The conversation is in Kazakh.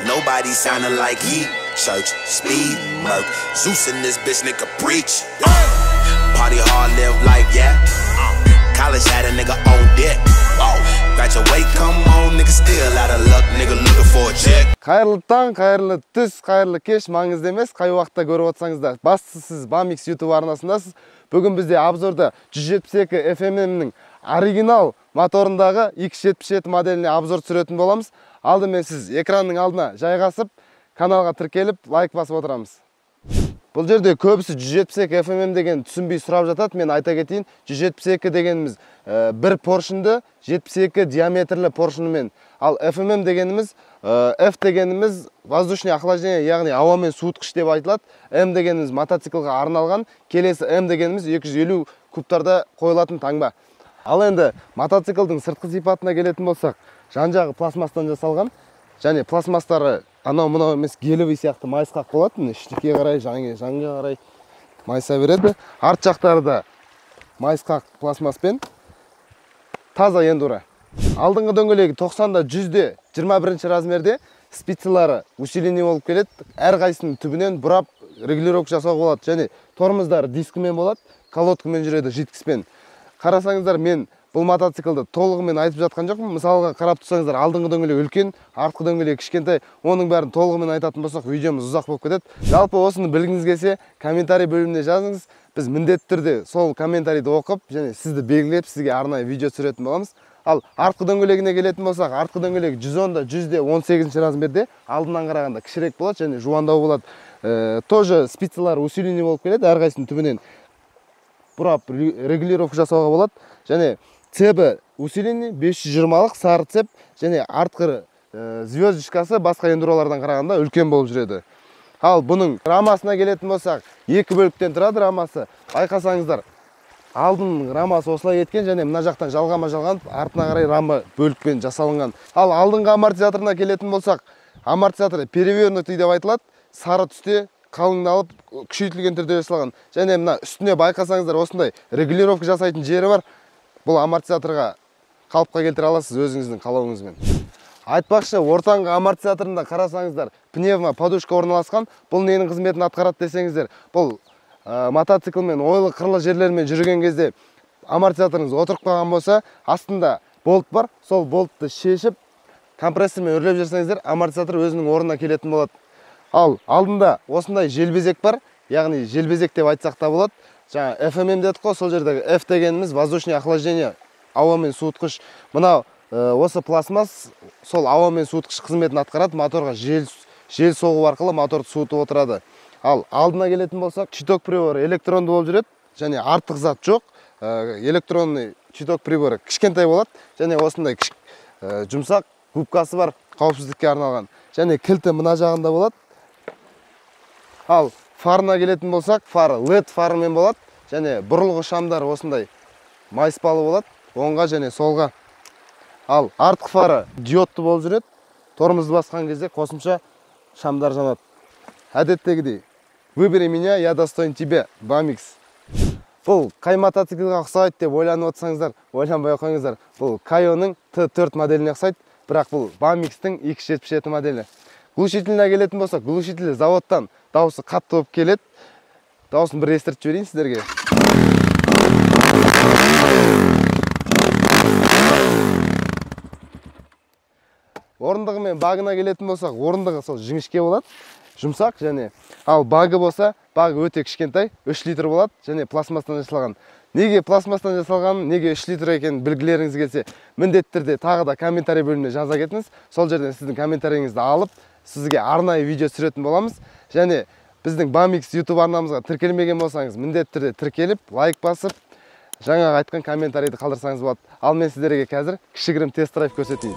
Nobody sounding like he. Church, speed, murk. Zeus in this bitch, nigga preach. Party hard, live life, yeah. College had a nigga on deck. Graduate, come on, nigga still out of luck, nigga looking for a check. Қайырлы таң, қайырлы түс, қайырлы кеш, маңызды емес, қай уақытта көріп отырсаңыз да. Бастысы сіз Bamix YouTube арнасындасыз. Бүгін бізде обзорда 172 FMM-нің оригинал моторындағы 277 моделіне обзор түсіретін боламыз. Алдымен сіз экранның алдына жайғасып, каналға тіркеліп, лайк басып отырамыз. Бұл жерде көбісі 172 FMM деген түсінбей сұрап жатады. Мен айта кетейін, 172 дегеніміз бір поршынды 72 диаметрлі поршынымен. Ал FMM дегеніміз, F дегеніміз воздушный охлаждение, яғни ауамен суытқыш деп айтылады. M дегеніміз мотоциклға арналған, келесі M дегеніміз 250 кубтарда қойылатын таңба. Ал енді мотоциклдің сыртқы сипатына келетін болсақ, жан-жағы пластмастан жасалған, және пластмастары анау-мынау емес гелевый сияқты майысқақ болады. Іштікке қарай, жанға қарай майыса береді. Арт жақтары да майысқақ пластмаспен, таза эндуро. Алдыңғы дөңгелегі 90-да 100-де 21-ші размерде, спицалары усиление болып келеді. Әр қайсының түбінен бұрап регулировка жасауға болады, және тормоздары дискімен болады, колодкамен жүреді, житкіспен. Қарасаңыздар, мен бұл мотоциклді толығымен айтып жатқан жоқпын. Мысалға қарап тұрсаңыздар, алдыңғы дөңгелек үлкен, артқы дөңгелек кішкентай. Оның бәрін толығымен айтатын болсақ, видеомыз ұзақ болып кетеді. Жалпы осыны білгіңіз келсе, комментарий бөліміне жазыңыз. Біз міндетті түрде сол комментарийді оқып, және сізді белгілеп, сізге арнайы видео түсіретін боламыз. Ал артқы дөңгелегіне келетін болсақ, артқы дөңгелек 110-да 100-де 18-ші размерде, алдынан қарағанда кішірек болады, және жуандау болады. Тоже спицалар усиление болып келеді, әрқайсының түбінен бұрап регулировка жасауға болады. Және цебі усиление 520-лық сары цеп, және артқы звездочкасы басқа эндуролардан қарағанда үлкен болып жүреді. Ал бұның рамасына келетін болсақ, екі бөліктен тұрады рамасы. Байқасаңыздар, алдың рамасы осылай еткен, және мына жақтан жалғама-жалған, артына қарай рама бөлікпен жасалынған. Ал алдыңғы амортизаторына келетін болсақ, амортизаторы перевернутый деп айтылады, сары түсте қалыңдалып, күшейтілген түрде жасалған. Және мына үстіне байқасаңыздар, осындай регулировка жасайтын жері бар. Бұл амортизаторға қалыпқа келтіре аласыз өзіңіздің қалауыңызбен. Айтпақшы, ортаңғы амортизаторында қарасаңыздар, пневма подушка орналасқан. Бұл ненің қызметін атқарады десеңіздер, бұл мотоциклмен ойлы қырлы жерлермен жүрген кезде амортизаторыңыз отырып қалған болса, астында болт бар. Сол болтты шешіп, компрессормен үрлеп жүрсеңіздер, амортизатор өзінің орнына келетін болады. Ал алдында осындай желбезек бар, яғни желбезек деп айтсақ та болады. Жаңа FMM дедік қой, сол жердегі F дегеніміз воздушный охлаждение, ауамен суытқыш. Мынау осы пластмасс сол ауамен суытқыш қызметін атқарады, моторға жел соғу арқылы моторды суытып отырады. Ал алдына келетін болсақ, читок приборы электронды болып жүреді, және артық зат жоқ. Электронный читок приборы кішкентай болады, және осындай жұмсақ губкасы бар, қауіпсіздікке арналған. Және кілті мына жағында болады. Ал фарына келетін болсақ, фары LED фарымен болады, және бұрылғы шамдар осындай майыспалы болады, оңға және солға. Ал артқы фары диодты болып жүреді, тормозды басқан кезде қосымша шамдар жанады. Әдеттегідей, выбери меня, я достоин тебе, Bamix. Бұл қай мотоциклға ұқсайды деп ойланып отырсаңыздар, ойланбай қойыңыздар. Бұл Kayonның T4 моделіне ұқсайды, бірақ бұл Bamix-тің 277 моделі. Глушителіне келетін болсақ, глушителі заводтан дауысы қатты болып келеді. Дауысын бір естіртіп жіберейін сіздерге. Орындығы мен багына келетін болсақ, орындығы сол жіңішке болады, жұмсақ, және ал багы болса, багы өте кішкентай, 3 литр болады, және пластмастан жасалған. Неге пластмастан жасалған, неге 3 литр екенін білгілеріңіз келсе, міндетті түрде тағы да комментарий бөліміне жаза кетіңіз. Сол жерден сіздің комментарийіңізді алып, сізге арнайы видео түсіретін боламыз. Және біздің Bamix YouTube арнамызға тіркелмеген болсаңыз, міндетті түрде тіркеліп, лайк басып, жаңа айтқан комментарийді қалдырсаңыз болады. Ал мен сіздерге қазір кішігірім тест-драйв көрсетейін.